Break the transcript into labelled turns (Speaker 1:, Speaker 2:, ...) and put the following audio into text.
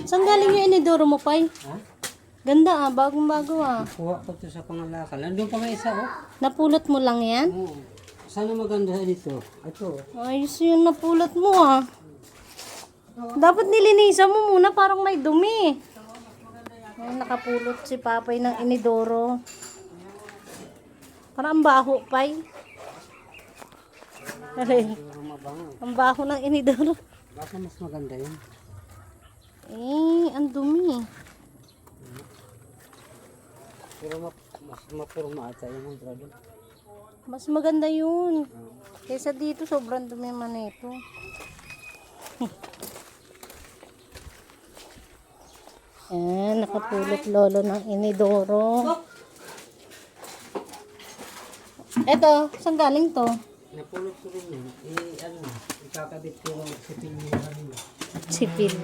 Speaker 1: Saan galing yung inidoro mo, Pai?
Speaker 2: Ha?
Speaker 1: Ganda bagong-bago
Speaker 2: Kuha ko to sa pangalakal. Nandun pa may isa, oh.
Speaker 1: Napulot mo lang yan?
Speaker 2: Oo. Sana maganda dito. Ito.
Speaker 1: Ayos yung napulot mo Dapat nilinisan mo muna, parang may dumi. Ay, nakapulot si Papay ng inidoro. Parang ang baho, Pai. Aray,
Speaker 2: Pero mabango.
Speaker 1: ang baho ng inidoro.
Speaker 2: Baka mas maganda yun.
Speaker 1: Ang dumi.
Speaker 2: Pero mas mapurma ata yun ang dragon.
Speaker 1: Mas maganda yun. Kaysa dito, sobrang dumi man ito. Nakapulot lolo ng inidoro. Eto, saan galing to?
Speaker 2: Napulot ko rin yun. Ikakabit ko si Pinyo kanina.
Speaker 1: Sipil.